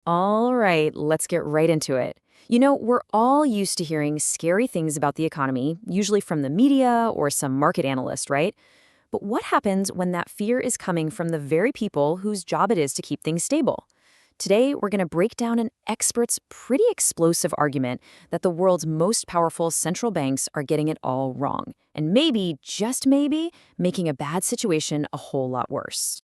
All right, let's get right into it. We're all used to hearing scary things about the economy, usually from the media or some market analyst, right? But what happens when that fear is coming from the very people whose job it is to keep things stable? Today, we're going to break down an expert's pretty explosive argument that the world's most powerful central banks are getting it all wrong, and maybe, just maybe, making a bad situation a whole lot worse.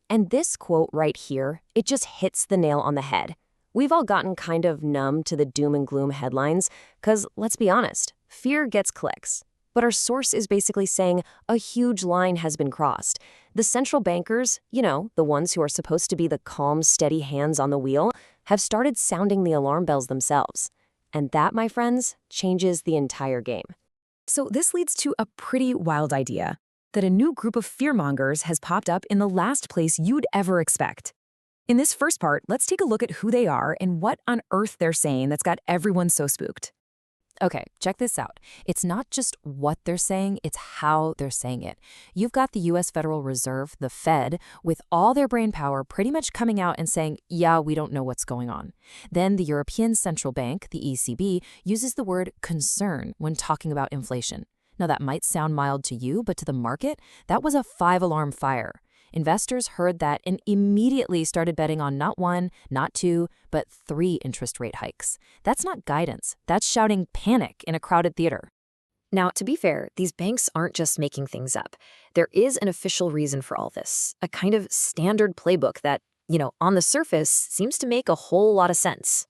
And this quote right here, it just hits the nail on the head. We've all gotten kind of numb to the doom and gloom headlines, because let's be honest, fear gets clicks. But our source is basically saying a huge line has been crossed. The central bankers, the ones who are supposed to be the calm, steady hands on the wheel, have started sounding the alarm bells themselves. And that, my friends, changes the entire game. So this leads to a pretty wild idea that a new group of fearmongers has popped up in the last place you'd ever expect. In this first part, let's take a look at who they are and what on earth they're saying that's got everyone so spooked. Okay, check this out. It's not just what they're saying, it's how they're saying it. You've got the US Federal Reserve, the Fed, with all their brain power pretty much coming out and saying, yeah, we don't know what's going on. Then the European Central Bank, the ECB, uses the word concern when talking about inflation. Now, that might sound mild to you, but to the market, that was a five-alarm fire. Investors heard that and immediately started betting on not one, not two, but three interest rate hikes. That's not guidance. That's shouting panic in a crowded theater. Now, to be fair, these banks aren't just making things up. There is an official reason for all this, a kind of standard playbook that, on the surface, seems to make a whole lot of sense.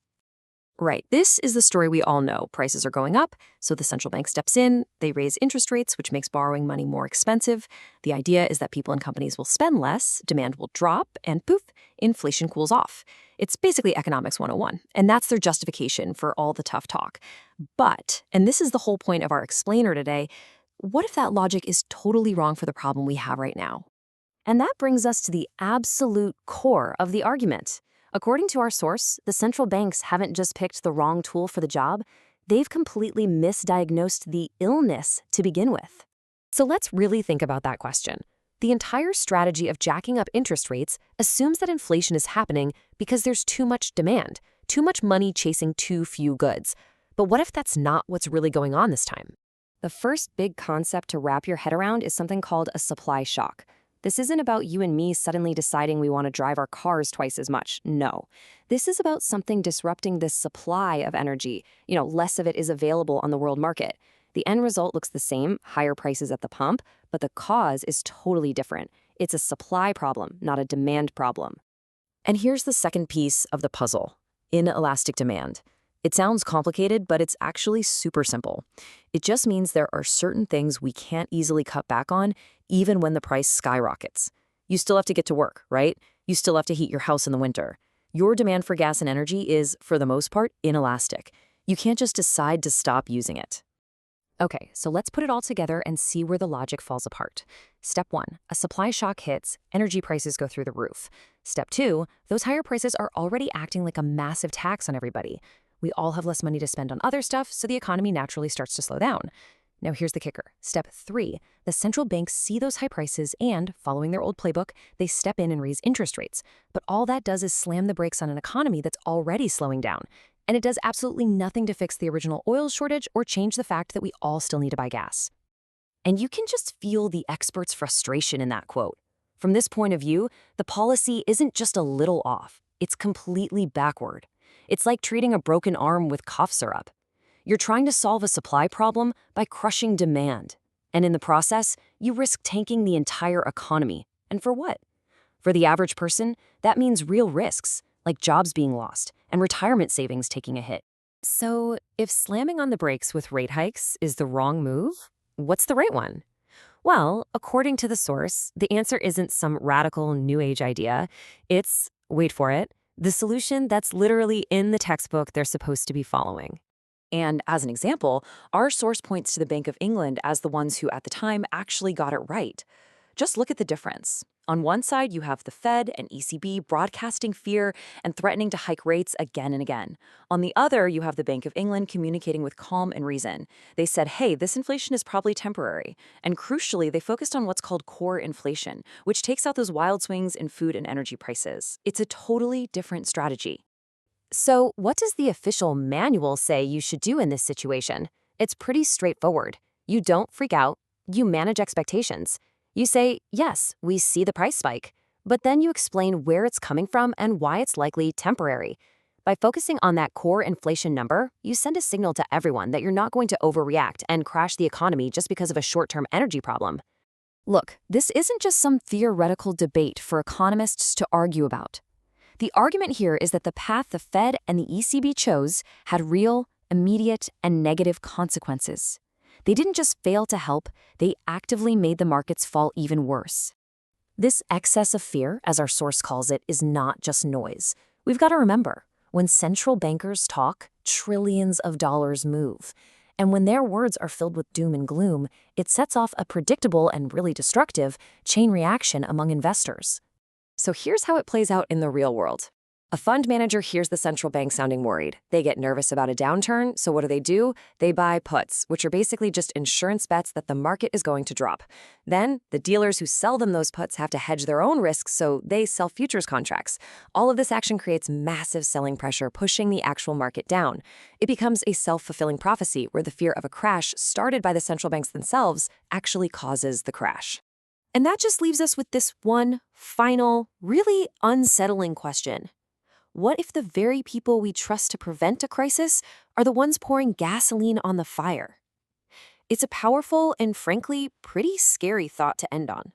Right. This is the story we all know. Prices are going up, so the central bank steps in, they raise interest rates, which makes borrowing money more expensive. The idea is that people and companies will spend less, demand will drop, and poof, inflation cools off. It's basically economics 101, and that's their justification for all the tough talk. But, and this is the whole point of our explainer today, what if that logic is totally wrong for the problem we have right now? And that brings us to the absolute core of the argument. According to our source, the central banks haven't just picked the wrong tool for the job, they've completely misdiagnosed the illness to begin with. So let's really think about that question. The entire strategy of jacking up interest rates assumes that inflation is happening because there's too much demand, too much money chasing too few goods. But what if that's not what's really going on this time? The first big concept to wrap your head around is something called a supply shock. This isn't about you and me suddenly deciding we want to drive our cars twice as much. No. This is about something disrupting this supply of energy. Less of it is available on the world market. The end result looks the same, higher prices at the pump, but the cause is totally different. It's a supply problem, not a demand problem. And here's the second piece of the puzzle: inelastic demand. It sounds complicated, but it's actually super simple. It just means there are certain things we can't easily cut back on, even when the price skyrockets. You still have to get to work, right? You still have to heat your house in the winter. Your demand for gas and energy is, for the most part, inelastic. You can't just decide to stop using it. Okay, so let's put it all together and see where the logic falls apart. Step 1, a supply shock hits, energy prices go through the roof. Step 2, those higher prices are already acting like a massive tax on everybody. We all have less money to spend on other stuff, so the economy naturally starts to slow down. Now here's the kicker. Step 3, the central banks see those high prices and, following their old playbook, they step in and raise interest rates. But all that does is slam the brakes on an economy that's already slowing down. And it does absolutely nothing to fix the original oil shortage or change the fact that we all still need to buy gas. And you can just feel the expert's frustration in that quote. From this point of view, the policy isn't just a little off. It's completely backward. It's like treating a broken arm with cough syrup. You're trying to solve a supply problem by crushing demand. And in the process, you risk tanking the entire economy. And for what? For the average person, that means real risks, like jobs being lost and retirement savings taking a hit. So, if slamming on the brakes with rate hikes is the wrong move, what's the right one? Well, according to the source, the answer isn't some radical new age idea. It's, wait for it, the solution that's literally in the textbook they're supposed to be following. And as an example, our source points to the Bank of England as the ones who at the time actually got it right. Just look at the difference. On one side, you have the Fed and ECB broadcasting fear and threatening to hike rates again and again. On the other, you have the Bank of England communicating with calm and reason. They said, hey, this inflation is probably temporary. And crucially, they focused on what's called core inflation, which takes out those wild swings in food and energy prices. It's a totally different strategy. So, what does the official manual say you should do in this situation? It's pretty straightforward. You don't freak out, you manage expectations. You say, yes, we see the price spike, but then you explain where it's coming from and why it's likely temporary. By focusing on that core inflation number, you send a signal to everyone that you're not going to overreact and crash the economy just because of a short-term energy problem. Look, this isn't just some theoretical debate for economists to argue about. The argument here is that the path the Fed and the ECB chose had real, immediate, and negative consequences. They didn't just fail to help, they actively made the markets fall even worse. This excess of fear, as our source calls it, is not just noise. We've got to remember, when central bankers talk, trillions of dollars move. And when their words are filled with doom and gloom, it sets off a predictable and really destructive chain reaction among investors. So here's how it plays out in the real world. A fund manager hears the central bank sounding worried. They get nervous about a downturn, so what do? They buy puts, which are basically just insurance bets that the market is going to drop. Then, the dealers who sell them those puts have to hedge their own risks, so they sell futures contracts. All of this action creates massive selling pressure, pushing the actual market down. It becomes a self-fulfilling prophecy where the fear of a crash started by the central banks themselves actually causes the crash. And that just leaves us with this one final, really unsettling question. What if the very people we trust to prevent a crisis are the ones pouring gasoline on the fire? It's a powerful and frankly pretty scary thought to end on.